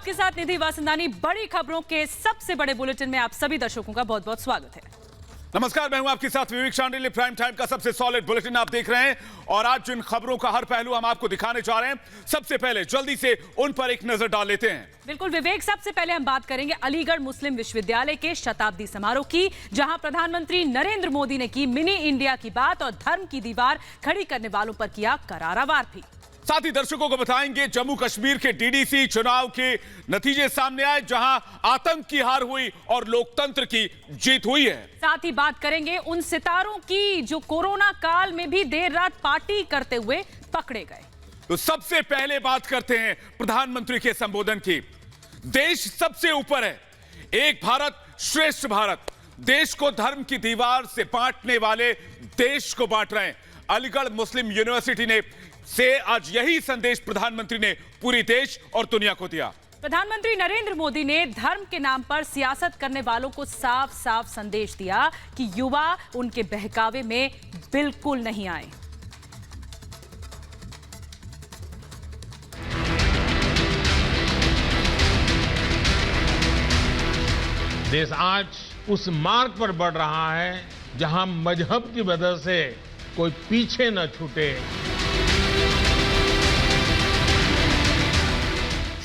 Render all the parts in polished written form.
आपके साथ निधि वासंदानी। बड़ी खबरों के सबसे बड़े बुलेटिन में आप सभी दर्शकों का बहुत बहुत स्वागत है। नमस्कार, मैं हूं आपके साथ विवेक शांडिल्य। प्राइम टाइम का सबसे सॉलिड बुलेटिन आप देख रहे हैं और आज जिन खबरों का हर पहलू हम आपको दिखाने जा रहे हैं, सबसे पहले जल्दी से उन पर एक नजर डाल लेते हैं। बिल्कुल विवेक, सबसे पहले हम बात करेंगे अलीगढ़ मुस्लिम विश्वविद्यालय के शताब्दी समारोह की, जहां प्रधानमंत्री नरेंद्र मोदी ने की मिनी इंडिया की बात और धर्म की दीवार खड़ी करने वालों पर किया करारा वार भी। साथ ही दर्शकों को बताएंगे जम्मू कश्मीर के डीडीसी चुनाव के नतीजे सामने आए, जहां आतंक की हार हुई और लोकतंत्र की जीत हुई है। साथ ही बात करेंगे उन सितारों की जो कोरोना काल में भी देर रात पार्टी करते हुए पकड़े गए। तो सबसे पहले बात करते हैं प्रधानमंत्री के संबोधन की। देश सबसे ऊपर है, एक भारत श्रेष्ठ भारत। देश को धर्म की दीवार से बांटने वाले देश को बांट रहे हैं। अलीगढ़ मुस्लिम यूनिवर्सिटी ने से आज यही संदेश प्रधानमंत्री ने पूरी देश और दुनिया को दिया। प्रधानमंत्री नरेंद्र मोदी ने धर्म के नाम पर सियासत करने वालों को साफ साफ संदेश दिया कि युवा उनके बहकावे में बिल्कुल नहीं आए। देश आज उस मार्ग पर बढ़ रहा है जहां मजहब की वजह से कोई पीछे न छूटे।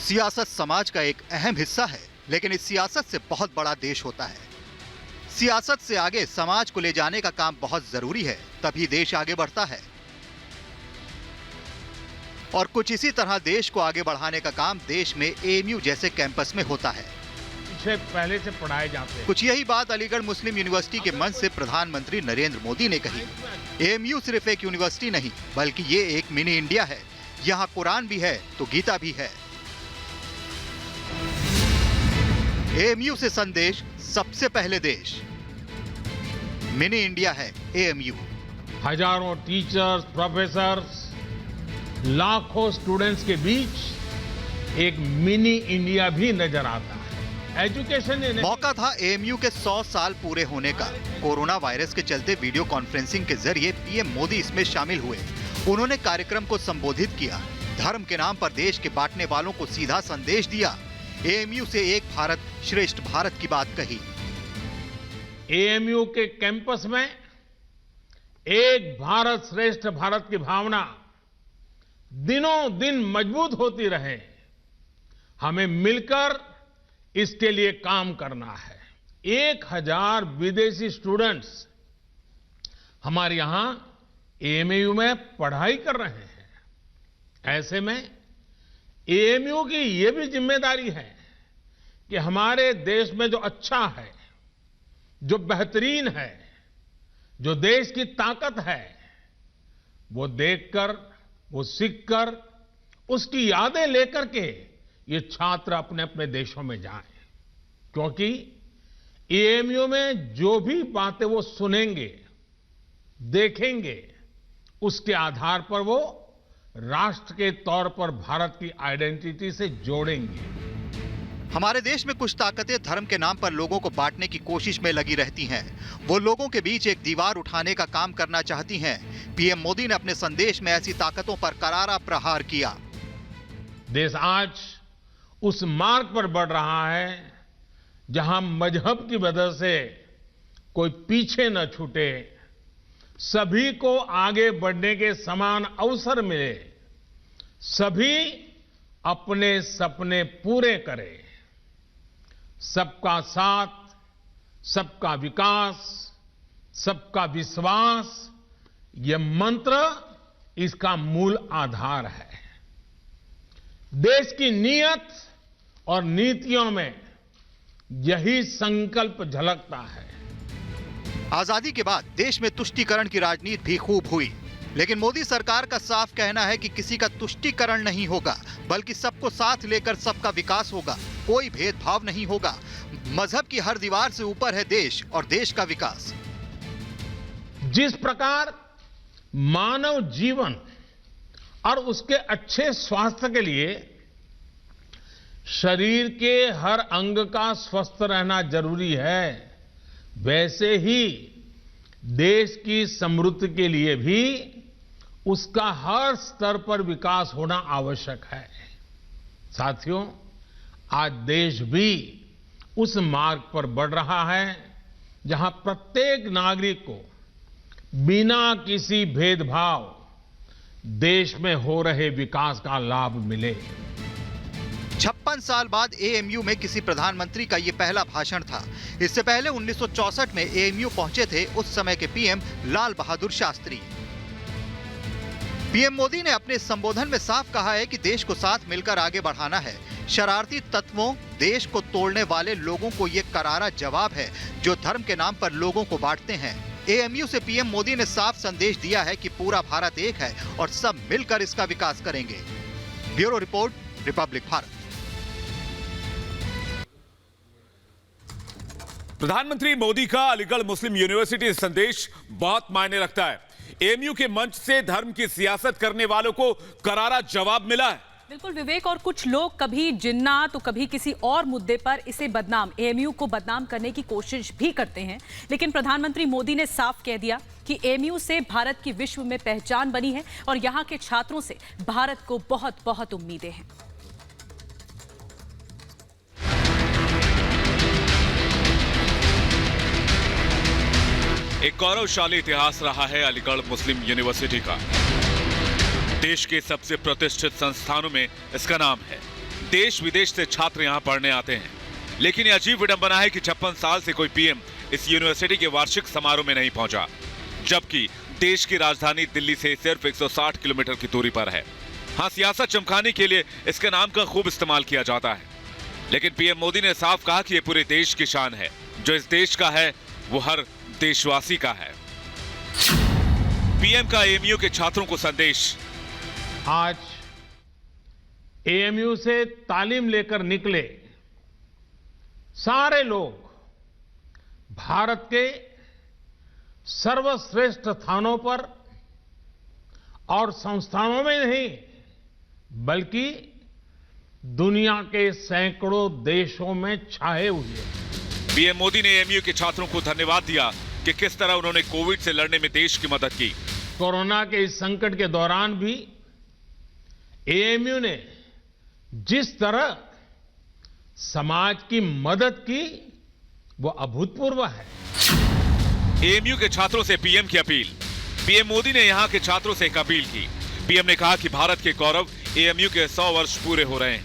सियासत समाज का एक अहम हिस्सा है, लेकिन इस सियासत से बहुत बड़ा देश होता है। सियासत से आगे समाज को ले जाने का काम बहुत जरूरी है, तभी देश आगे बढ़ता है। और कुछ इसी तरह देश को आगे बढ़ाने का काम देश में एएमयू जैसे कैंपस में होता है। पहले से पढ़ाए जाते हैं। कुछ यही बात अलीगढ़ मुस्लिम यूनिवर्सिटी के मंच से प्रधानमंत्री नरेंद्र मोदी ने कही। एएमयू सिर्फ एक यूनिवर्सिटी नहीं, बल्कि ये एक मिनी इंडिया है। यहाँ कुरान भी है तो गीता भी है। एएमयू से संदेश, सबसे पहले देश। मिनी इंडिया है एएमयू। हजारों टीचर्स, प्रोफेसर्स, लाखों स्टूडेंट्स के बीच एक मिनी इंडिया भी नजर आता है। एजुकेशन मौका था एएमयू के 100 साल पूरे होने का। कोरोना वायरस के चलते वीडियो कॉन्फ्रेंसिंग के जरिए पीएम मोदी इसमें शामिल हुए। उन्होंने कार्यक्रम को संबोधित किया, धर्म के नाम पर देश के बांटने वालों को सीधा संदेश दिया। एएमयू से एक भारत श्रेष्ठ भारत की बात कही। एएमयू के कैंपस में एक भारत श्रेष्ठ भारत की भावना दिनों दिन मजबूत होती रहे, हमें मिलकर इसके लिए काम करना है। 1000 विदेशी स्टूडेंट्स हमारे यहां एएमयू में पढ़ाई कर रहे हैं। ऐसे में एएमयू की यह भी जिम्मेदारी है कि हमारे देश में जो अच्छा है, जो बेहतरीन है, जो देश की ताकत है, वो देखकर, वो सीखकर, उसकी यादें लेकर के ये छात्र अपने अपने देशों में जाएं। क्योंकि एएमयू में जो भी बातें वो सुनेंगे, देखेंगे, उसके आधार पर वो राष्ट्र के तौर पर भारत की आइडेंटिटी से जोड़ेंगे। हमारे देश में कुछ ताकतें धर्म के नाम पर लोगों को बांटने की कोशिश में लगी रहती हैं। वो लोगों के बीच एक दीवार उठाने का काम करना चाहती हैं। पीएम मोदी ने अपने संदेश में ऐसी ताकतों पर करारा प्रहार किया। देश आज उस मार्ग पर बढ़ रहा है जहां मजहब की वजह से कोई पीछे न छूटे, सभी को आगे बढ़ने के समान अवसर मिले, सभी अपने सपने पूरे करें। सबका साथ, सबका विकास, सबका विश्वास, यह मंत्र इसका मूल आधार है। देश की नीयत और नीतियों में यही संकल्प झलकता है। आजादी के बाद देश में तुष्टीकरण की राजनीति भी खूब हुई, लेकिन मोदी सरकार का साफ कहना है कि किसी का तुष्टीकरण नहीं होगा, बल्कि सबको साथ लेकर सबका विकास होगा। कोई भेदभाव नहीं होगा। मजहब की हर दीवार से ऊपर है देश और देश का विकास। जिस प्रकार मानव जीवन और उसके अच्छे स्वास्थ्य के लिए शरीर के हर अंग का स्वस्थ रहना जरूरी है, वैसे ही देश की समृद्धि के लिए भी उसका हर स्तर पर विकास होना आवश्यक है। साथियों, आज देश भी उस मार्ग पर बढ़ रहा है जहां प्रत्येक नागरिक को बिना किसी भेदभाव देश में हो रहे विकास का लाभ मिले। 56 साल बाद एएमयू में किसी प्रधानमंत्री का ये पहला भाषण था। इससे पहले 1964 में एएमयू पहुंचे थे उस समय के पीएम लाल बहादुर शास्त्री। पीएम मोदी ने अपने संबोधन में साफ कहा है कि देश को साथ मिलकर आगे बढ़ाना है। शरारती तत्वों, देश को तोड़ने वाले लोगों को ये करारा जवाब है जो धर्म के नाम पर लोगों को बांटते हैं। एएमयू से पीएम मोदी ने साफ संदेश दिया है कि पूरा भारत एक है और सब मिलकर इसका विकास करेंगे। Bureau report, Republic Bharat. प्रधानमंत्री मोदी का अलीगढ़ मुस्लिम यूनिवर्सिटी संदेश बहुत मायने रखता है। एएमयू के मंच से धर्म की सियासत करने वालों को करारा जवाब मिला है। बिल्कुल विवेक, और कुछ लोग कभी जिन्ना तो कभी किसी और मुद्दे पर इसे एएमयू को बदनाम करने की कोशिश भी करते हैं, लेकिन प्रधानमंत्री मोदी ने साफ कह दिया कि एएमयू से भारत की विश्व में पहचान बनी है और यहां के छात्रों से भारत को बहुत बहुत उम्मीदें हैं। एक गौरवशाली इतिहास रहा है अलीगढ़ मुस्लिम यूनिवर्सिटी का। देश के सबसे प्रतिष्ठित संस्थानों में इसका नाम है। देश विदेश से छात्र यहां पढ़ने आते हैं, लेकिन यह अजीब विडंबना है कि 56 साल से कोई पीएम इस यूनिवर्सिटी के वार्षिक समारोह में नहीं पहुंचा, जबकि देश की राजधानी दिल्ली से सिर्फ 160 किलोमीटर की दूरी पर है। हाँ, सियासत चमकाने के लिए इसके नाम का खूब इस्तेमाल किया जाता है, लेकिन पीएम मोदी ने साफ कहा कि यह पूरे देश की शान है। जो इस देश का है वो हर देशवासी का है। पीएम का एएमयू के छात्रों को संदेश। आज एएमयू से तालीम लेकर निकले सारे लोग भारत के सर्वश्रेष्ठ स्थानों पर और संस्थानों में नहीं, बल्कि दुनिया के सैकड़ों देशों में छाए हुए हैं। पीएम मोदी ने एएमयू के छात्रों को धन्यवाद दिया कि किस तरह उन्होंने कोविड से लड़ने में देश की मदद की। कोरोना के इस संकट के दौरान भी एएमयू ने जिस तरह समाज की मदद की वो अभूतपूर्व है। एएमयू के छात्रों से पीएम की अपील। पीएम मोदी ने यहां के छात्रों से एक अपील की। पीएम ने कहा कि भारत के गौरव एएमयू के 100 वर्ष पूरे हो रहे हैं।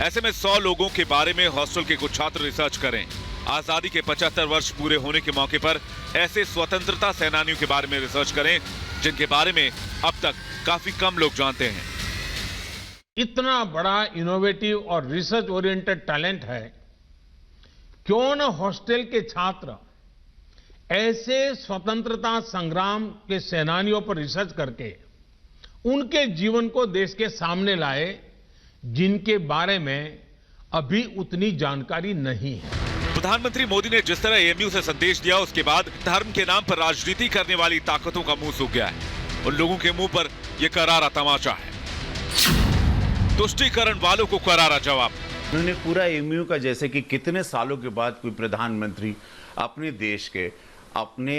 ऐसे में 100 लोगों के बारे में हॉस्टल के कुछ छात्र रिसर्च करें। आजादी के 75 वर्ष पूरे होने के मौके पर ऐसे स्वतंत्रता सेनानियों के बारे में रिसर्च करें जिनके बारे में अब तक काफी कम लोग जानते हैं। इतना बड़ा इनोवेटिव और रिसर्च ओरिएंटेड टैलेंट है, क्यों न हॉस्टल के छात्र ऐसे स्वतंत्रता संग्राम के सेनानियों पर रिसर्च करके उनके जीवन को देश के सामने लाए जिनके बारे में अभी उतनी जानकारी नहीं है। प्रधानमंत्री मोदी ने जिस तरह एएमयू से संदेश दिया, उसके बाद धर्म के नाम पर राजनीति करने वाली ताकतों का मुंह सूख गया है। उन लोगों के मुंह पर यह करारा तमाचा है। तुष्टीकरण वालों को करारा जवाब। उन्होंने पूरा एएमयू का, जैसे कि कितने सालों के बाद कोई प्रधानमंत्री अपने देश के अपने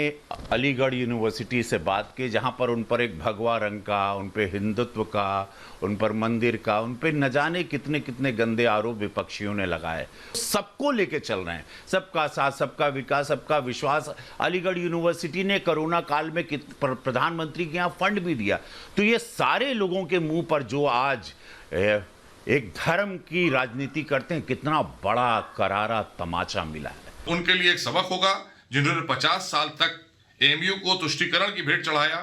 अलीगढ़ यूनिवर्सिटी से बात की, जहां पर उन पर एक भगवा रंग का, उन पे हिंदुत्व का, उन पर मंदिर का, उन पे न जाने कितने कितने गंदे आरोप विपक्षियों ने लगाए। सबको लेके चल रहे हैं, सबका साथ, सबका विकास, सबका विश्वास। अलीगढ़ यूनिवर्सिटी ने कोरोना काल में प्रधानमंत्री के यहाँ फंड भी दिया। तो ये सारे लोगों के मुंह पर जो आज एक धर्म की राजनीति करते हैं, कितना बड़ा करारा तमाचा मिला है। उनके लिए एक सबक होगा जिन्होंने 50 साल तक एएमयू को तुष्टीकरण की भेंट चढ़ाया,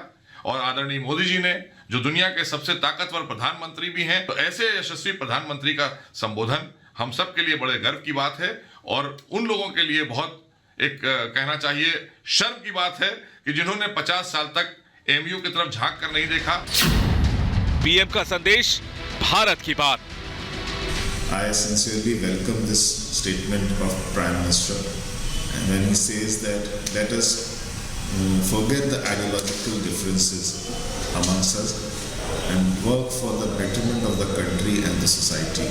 और आदरणीय मोदी जी ने, जो दुनिया के सबसे ताकतवर प्रधानमंत्री भी हैं, तो ऐसे यशस्वी प्रधानमंत्री का संबोधन हम सब के लिए बड़े गर्व की बात है। और उन लोगों के लिए बहुत एक कहना चाहिए शर्म की बात है कि जिन्होंने 50 साल तक एएमयू की तरफ झांक कर नहीं देखा। पीएम का संदेश, भारत की बात। I sincerely welcome this statement of Prime Minister, and when he says that let us forget the ideological differences amongst us and work for the betterment of the country and the society.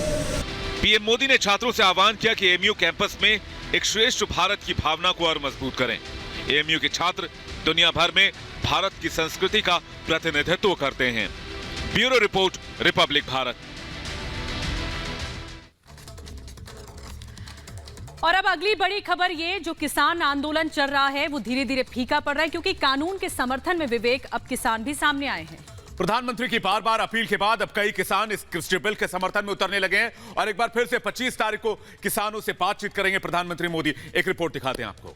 PM Modi ने छात्रों से आह्वान किया कि AMU campus में एक श्रेष्ठ भारत की भावना को और मजबूत करें। एएमयू के छात्र दुनिया भर में भारत की संस्कृति का प्रतिनिधित्व करते हैं। Bureau report, Republic Bharat. और अब अगली बड़ी खबर ये, जो किसान आंदोलन चल रहा है वो धीरे धीरे फीका पड़ रहा है, क्योंकि कानून के समर्थन में विवेक अब किसान भी सामने आए हैं। प्रधानमंत्री की बार बार अपील के बाद अब कई किसान इस कृषि बिल के समर्थन में उतरने लगे हैं और एक बार फिर से 25 तारीख को किसानों से बातचीत करेंगे प्रधानमंत्री मोदी। एक रिपोर्ट दिखाते हैं आपको।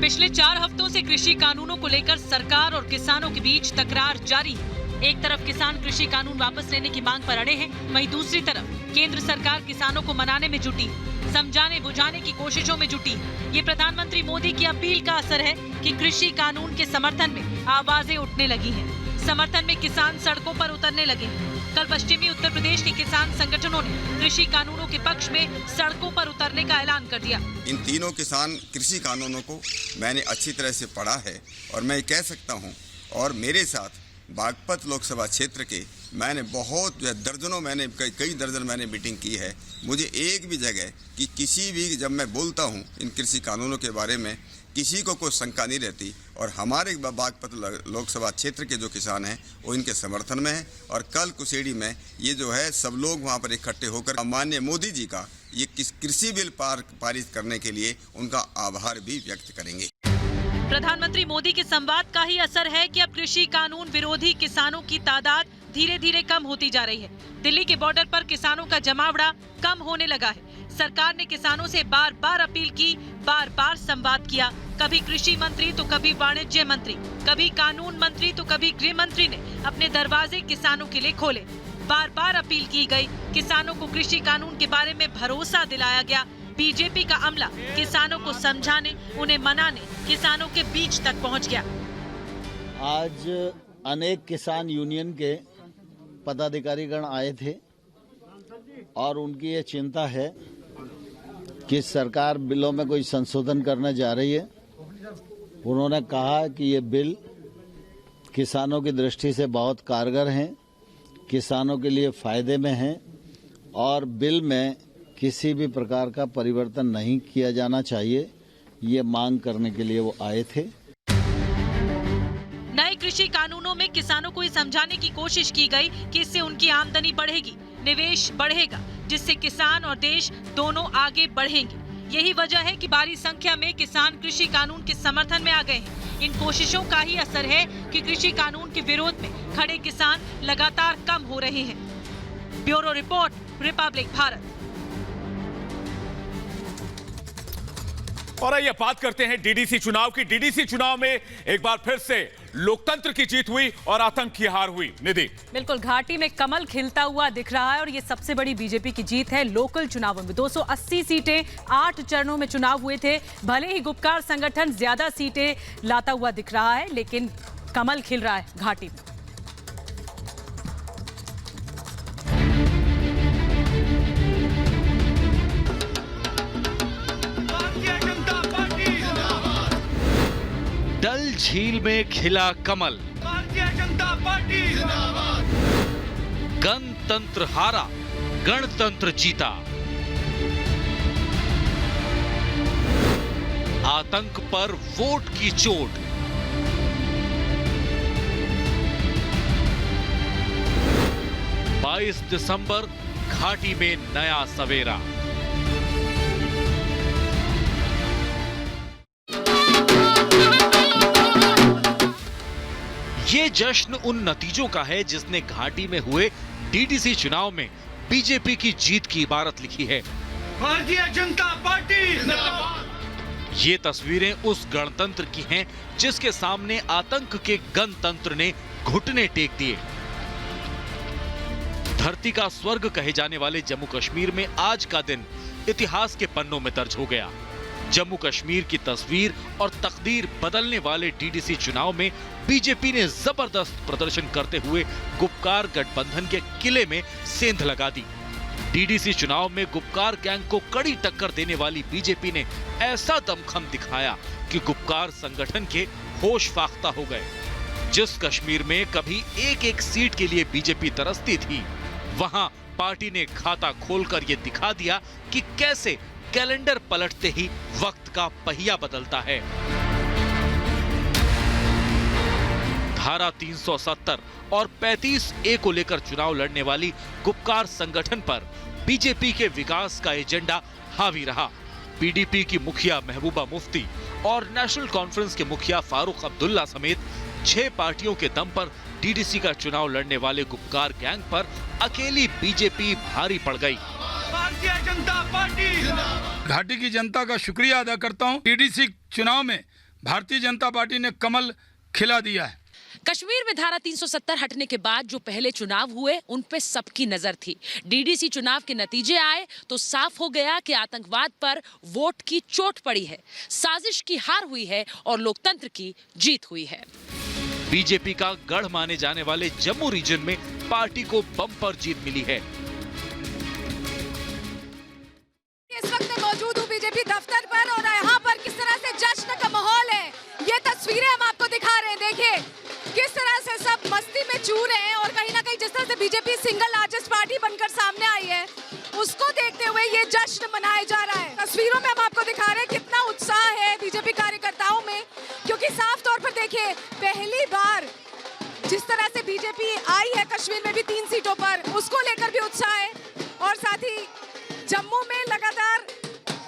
पिछले 4 हफ्तों से कृषि कानूनों को लेकर सरकार और किसानों के बीच तकरार जारी है। एक तरफ किसान कृषि कानून वापस लेने की मांग पर अड़े हैं, वहीं दूसरी तरफ केंद्र सरकार किसानों को मनाने में जुटी, समझाने बुझाने की कोशिशों में जुटी। ये प्रधानमंत्री मोदी की अपील का असर है कि कृषि कानून के समर्थन में आवाजें उठने लगी हैं। समर्थन में किसान सड़कों पर उतरने लगे हैं। कल पश्चिमी उत्तर प्रदेश के किसान संगठनों ने कृषि कानूनों के पक्ष में सड़कों पर उतरने का ऐलान कर दिया। इन तीनों किसान कृषि कानूनों को मैंने अच्छी तरह से पढ़ा है और मैं कह सकता हूं, और मेरे साथ बागपत लोकसभा क्षेत्र के मैंने बहुत दर्जनों कई दर्जन मैंने मीटिंग की है। मुझे एक भी जगह कि किसी भी जब मैं बोलता हूं इन कृषि कानूनों के बारे में किसी को कोई शंका नहीं रहती। और हमारे बागपत लोकसभा क्षेत्र के जो किसान हैं वो इनके समर्थन में हैं। और कल कुशेड़ी में ये जो है सब लोग वहाँ पर इकट्ठे होकर माननीय मोदी जी का ये कृषि बिल पारित करने के लिए उनका आभार भी व्यक्त करेंगे। प्रधानमंत्री मोदी के संवाद का ही असर है कि अब कृषि कानून विरोधी किसानों की तादाद धीरे धीरे कम होती जा रही है। दिल्ली के बॉर्डर पर किसानों का जमावड़ा कम होने लगा है। सरकार ने किसानों से बार बार अपील की, बार बार संवाद किया। कभी कृषि मंत्री तो कभी वाणिज्य मंत्री, कभी कानून मंत्री तो कभी गृह मंत्री ने अपने दरवाजे किसानों के लिए खोले। बार बार अपील की गई, किसानों को कृषि कानून के बारे में भरोसा दिलाया गया। बीजेपी का अमला किसानों को समझाने, उन्हें मनाने किसानों के बीच तक पहुंच गया। आज अनेक किसान यूनियन के पदाधिकारीगण आए थे और उनकी ये चिंता है कि सरकार बिलों में कोई संशोधन करने जा रही है। उन्होंने कहा कि ये बिल किसानों की दृष्टि से बहुत कारगर हैं, किसानों के लिए फायदे में हैं और बिल में किसी भी प्रकार का परिवर्तन नहीं किया जाना चाहिए। ये मांग करने के लिए वो आए थे। नए कृषि कानूनों में किसानों को ये समझाने की कोशिश की गई कि इससे उनकी आमदनी बढ़ेगी, निवेश बढ़ेगा, जिससे किसान और देश दोनों आगे बढ़ेंगे। यही वजह है कि भारी संख्या में किसान कृषि कानून के समर्थन में आ गए हैं। इन कोशिशों का ही असर है कि कृषि कानून के विरोध में खड़े किसान लगातार कम हो रहे हैं। Bureau report, Republic Bharat. और आइए बात करते हैं डीडीसी चुनाव की। डीडीसी चुनाव में एक बार फिर से लोकतंत्र की जीत हुई और आतंक की हार हुई। निधि, बिल्कुल, घाटी में कमल खिलता हुआ दिख रहा है और ये सबसे बड़ी बीजेपी की जीत है। लोकल चुनावों में 280 सीटें 8 चरणों में चुनाव हुए थे। भले ही गुपकार संगठन ज्यादा सीटें लाता हुआ दिख रहा है, लेकिन कमल खिल रहा है घाटी में। डल झील में खिला कमल, भारतीय जनता पार्टी जिंदाबाद। गणतंत्र हारा, गणतंत्र जीता। आतंक पर वोट की चोट। 22 दिसंबर घाटी में नया सवेरा। ये जश्न उन नतीजों का है जिसने घाटी में हुए डीडीसी चुनाव में बीजेपी की जीत की इबारत लिखी है। भारतीय जनता पार्टी जिंदाबाद। ये तस्वीरें उस गणतंत्र की हैं जिसके सामने आतंक के गणतंत्र ने घुटने टेक दिए। धरती का स्वर्ग कहे जाने वाले जम्मू कश्मीर में आज का दिन इतिहास के पन्नों में दर्ज हो गया। जम्मू कश्मीर की तस्वीर और तकदीर बदलने वाले डीडीसी चुनाव में बीजेपी ने जबरदस्त प्रदर्शन करते हुए गुपकार गठबंधन के किले में सेंध लगा दी। डीडीसी चुनाव में गुपकार गैंग को कड़ी टक्कर देने वाली बीजेपी ने ऐसा दमखम दिखाया कि गुपकार संगठन के होश फाख्ता हो गए। जिस कश्मीर में कभी एक एक सीट के लिए बीजेपी तरसती थी, वहां पार्टी ने खाता खोलकर यह दिखा दिया कि कैसे कैलेंडर पलटते ही वक्त का पहिया बदलता है। धारा 370 और 35A को लेकर चुनाव लड़ने वाली गुपकार संगठन पर बीजेपी के विकास का एजेंडा हावी रहा। पीडीपी की मुखिया महबूबा मुफ्ती और नेशनल कॉन्फ्रेंस के मुखिया फारूक अब्दुल्ला समेत 6 पार्टियों के दम पर डीडीसी का चुनाव लड़ने वाले गुपकार गैंग पर अकेली बीजेपी भारी पड़ गई। भारतीय जनता पार्टी घाटी की जनता का शुक्रिया अदा करता हूं। डीडीसी चुनाव में भारतीय जनता पार्टी ने कमल खिला दिया है। कश्मीर में धारा 370 हटने के बाद जो पहले चुनाव हुए उन पे सबकी नजर थी। डीडीसी चुनाव के नतीजे आए तो साफ हो गया कि आतंकवाद पर वोट की चोट पड़ी है, साजिश की हार हुई है और लोकतंत्र की जीत हुई है। बीजेपी का गढ़ माने जाने वाले जम्मू रीजन में पार्टी को बम्पर जीत मिली है। इस वक्त मैं मौजूद हूँ बीजेपी दफ्तर पर और यहाँ पर किस तरह से जश्न का माहौल है, ये तस्वीरें हम आपको दिखा रहे हैं। देखिए किस तरह से सब मस्ती में चूर रहे हैं और कहीं ना कहीं जिस तरह से बीजेपी सिंगल लार्जेस्ट पार्टी बनकर सामने आई है उसको देखते हुए ये जश्न मनाया जा रहा है। तस्वीरों में हम आपको दिखा रहे हैं कितना उत्साह है बीजेपी कार्यकर्ताओं में, क्योंकि साफ तौर पर देखिए पहली बार जिस तरह से बीजेपी आई है कश्मीर में भी 3 सीटों पर, उसको लेकर भी उत्साह है और साथ ही जम्मू में लगातार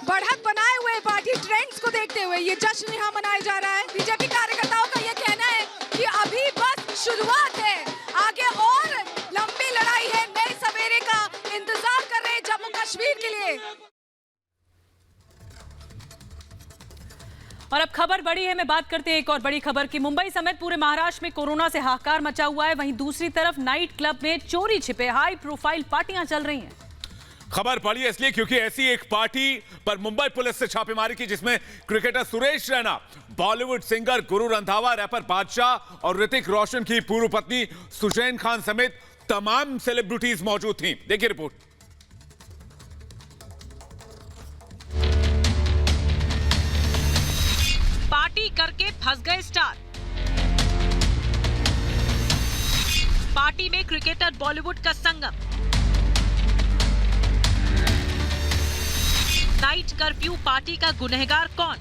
बढ़त बनाए हुए पार्टी ट्रेंड्स को देखते हुए ये जश्न यहाँ मनाया जा रहा है। बीजेपी कार्यकर्ताओं का ये कहना है कि अभी बस शुरुआत है, आगे और लंबी लड़ाई है, नए सवेरे का इंतजार कर रहे हैं जम्मू कश्मीर के लिए। और अब खबर बड़ी है, मैं बात करते हैं एक और बड़ी खबर की। मुंबई समेत पूरे महाराष्ट्र में कोरोना से हाहाकार मचा हुआ है। वहीं दूसरी तरफ नाइट क्लब में चोरी छिपे हाई प्रोफाइल पार्टियां चल रही हैं। खबर पड़ी है इसलिए क्योंकि ऐसी एक पार्टी पर मुंबई पुलिस से छापेमारी की जिसमें cricketer Suresh Raina, Bollywood singer Guru Randhawa, wrapper बादशाह और ऋतिक रोशन की पूर्व पत्नी सुजैन खान समेत तमाम सेलिब्रिटीज मौजूद थीं। देखिए रिपोर्ट। पार्टी करके फंस गए स्टार। पार्टी में क्रिकेटर बॉलीवुड का संगम। नाइट कर्फ्यू पार्टी का गुनहगार कौन?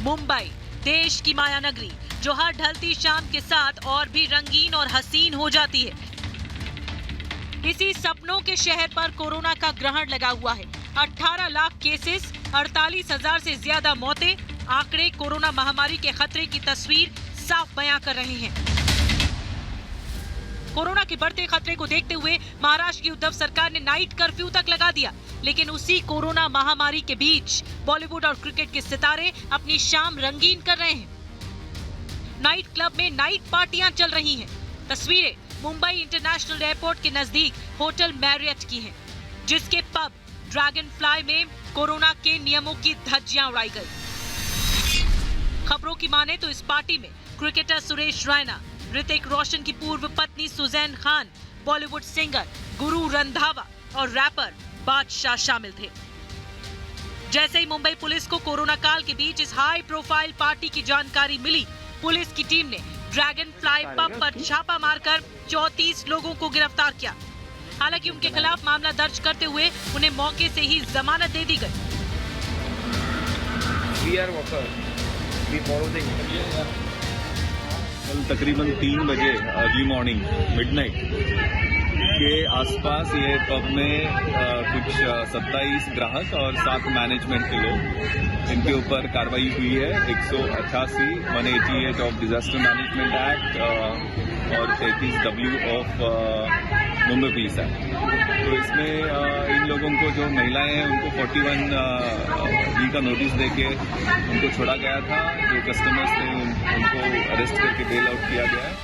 मुंबई देश की माया नगरी जो हर ढलती शाम के साथ और भी रंगीन और हसीन हो जाती है। इसी सपनों के शहर पर कोरोना का ग्रहण लगा हुआ है। 18 लाख केसेस, 48,000 से ज्यादा मौतें, आंकड़े कोरोना महामारी के खतरे की तस्वीर साफ बयां कर रहे हैं। कोरोना के बढ़ते खतरे को देखते हुए महाराष्ट्र की उद्धव सरकार ने नाइट कर्फ्यू तक लगा दिया, लेकिन उसी कोरोना महामारी के बीच बॉलीवुड और क्रिकेट के सितारे अपनी शाम रंगीन कर रहे हैं। नाइट क्लब में नाइट पार्टियां चल रही हैं। तस्वीरें मुंबई इंटरनेशनल एयरपोर्ट के नजदीक होटल मैरियट की हैं, जिसके पब ड्रैगन फ्लाई में कोरोना के नियमों की धज्जियां उड़ाई गई। खबरों की माने तो इस पार्टी में क्रिकेटर सुरेश रैना, ऋतिक रोशन की पूर्व पत्नी सुजैन खान, बॉलीवुड सिंगर गुरु रंधावा और रैपर बादशाह शामिल थे। जैसे ही मुंबई पुलिस को कोरोना काल के बीच इस हाई प्रोफाइल पार्टी की जानकारी मिली, पुलिस की टीम ने ड्रैगन फ्लाई पब पर छापा मारकर 34 लोगों को गिरफ्तार किया। हालांकि उनके खिलाफ मामला दर्ज करते हुए उन्हें मौके से ही जमानत दे दी गई। कल तकरीबन 3 बजे अर्ली मॉर्निंग मिडनाइट के आसपास ये पब में कुछ 27 ग्राहक और 7 मैनेजमेंट के लोग, इनके ऊपर कार्रवाई हुई है 188, 188 ऑफ डिजास्टर मैनेजमेंट एक्ट और 33W of Mumbai police act. तो इसमें इन लोगों को, जो महिलाएं हैं, उनको 41B का नोटिस देके उनको छोड़ा गया था। जो कस्टमर्स थे उनको अरेस्ट करके बेल आउट किया गया है।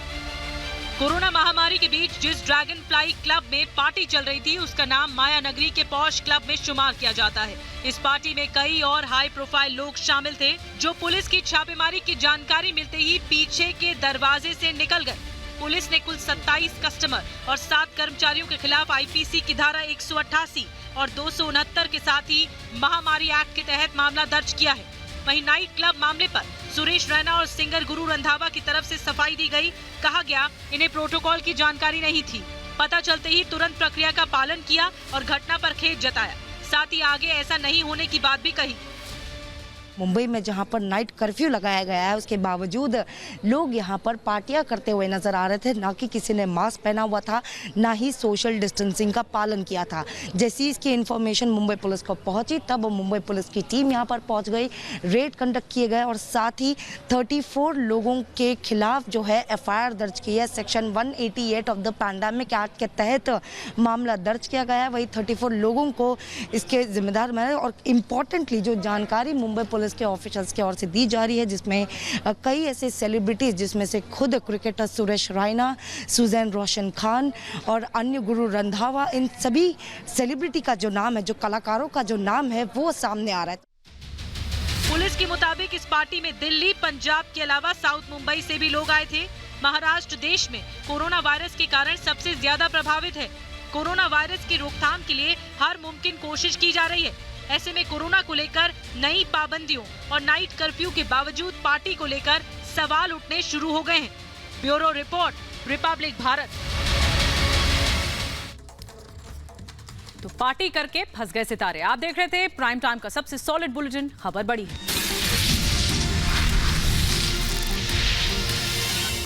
कोरोना महामारी के बीच जिस ड्रैगन फ्लाई क्लब में पार्टी चल रही थी उसका नाम माया नगरी के पॉश क्लब में शुमार किया जाता है। इस पार्टी में कई और हाई प्रोफाइल लोग शामिल थे, जो पुलिस की छापेमारी की जानकारी मिलते ही पीछे के दरवाजे से निकल गए। पुलिस ने कुल 27 कस्टमर और 7 कर्मचारियों के खिलाफ आईपीसी की धारा 188 और 269 के साथ ही महामारी एक्ट के तहत मामला दर्ज किया है। वहीं नाइट क्लब मामले पर सुरेश रैना और सिंगर गुरु रंधावा की तरफ से सफाई दी गई। कहा गया इन्हें प्रोटोकॉल की जानकारी नहीं थी, पता चलते ही तुरंत प्रक्रिया का पालन किया और घटना पर खेद जताया। साथ ही आगे ऐसा नहीं होने की बात भी कही। मुंबई में जहां पर नाइट कर्फ्यू लगाया गया है उसके बावजूद लोग यहां पर पार्टियां करते हुए नजर आ रहे थे। ना कि किसी ने मास्क पहना हुआ था, ना ही सोशल डिस्टेंसिंग का पालन किया था। जैसी इसकी इन्फॉर्मेशन मुंबई पुलिस को पहुंची तब मुंबई पुलिस की टीम यहां पर पहुंच गई, रेड कंडक्ट किए गए और साथ ही 34 लोगों के खिलाफ जो है एफआईआर दर्ज की है। Section 188 of the pandemic act के तहत मामला दर्ज किया गया है। वही 34 लोगों को इसके जिम्मेदार बनाया और इम्पोर्टेंटली जो जानकारी मुंबई पुलिस के ऑफिशियल्स की ओर से दी जा रही है, जिसमें कई ऐसे सेलिब्रिटीज जिसमें से खुद क्रिकेटर सुरेश रैना, सुजैन रोशन खान और अन्य गुरु रंधावा, इन सभी सेलिब्रिटी का जो नाम है, जो कलाकारों का जो नाम है वो सामने आ रहा है। पुलिस के मुताबिक इस पार्टी में दिल्ली, पंजाब के अलावा साउथ मुंबई से भी लोग आए थे। महाराष्ट्र देश में कोरोना वायरस के कारण सबसे ज्यादा प्रभावित है। कोरोना वायरस की रोकथाम के लिए हर मुमकिन कोशिश की जा रही है। ऐसे में कोरोना को लेकर नई पाबंदियों और नाइट कर्फ्यू के बावजूद पार्टी को लेकर सवाल उठने शुरू हो गए हैं। Bureau report, Republic Bharat. तो पार्टी करके फंस गए सितारे। आप देख रहे थे प्राइम टाइम का सबसे सॉलिड बुलेटिन, खबर बड़ी है।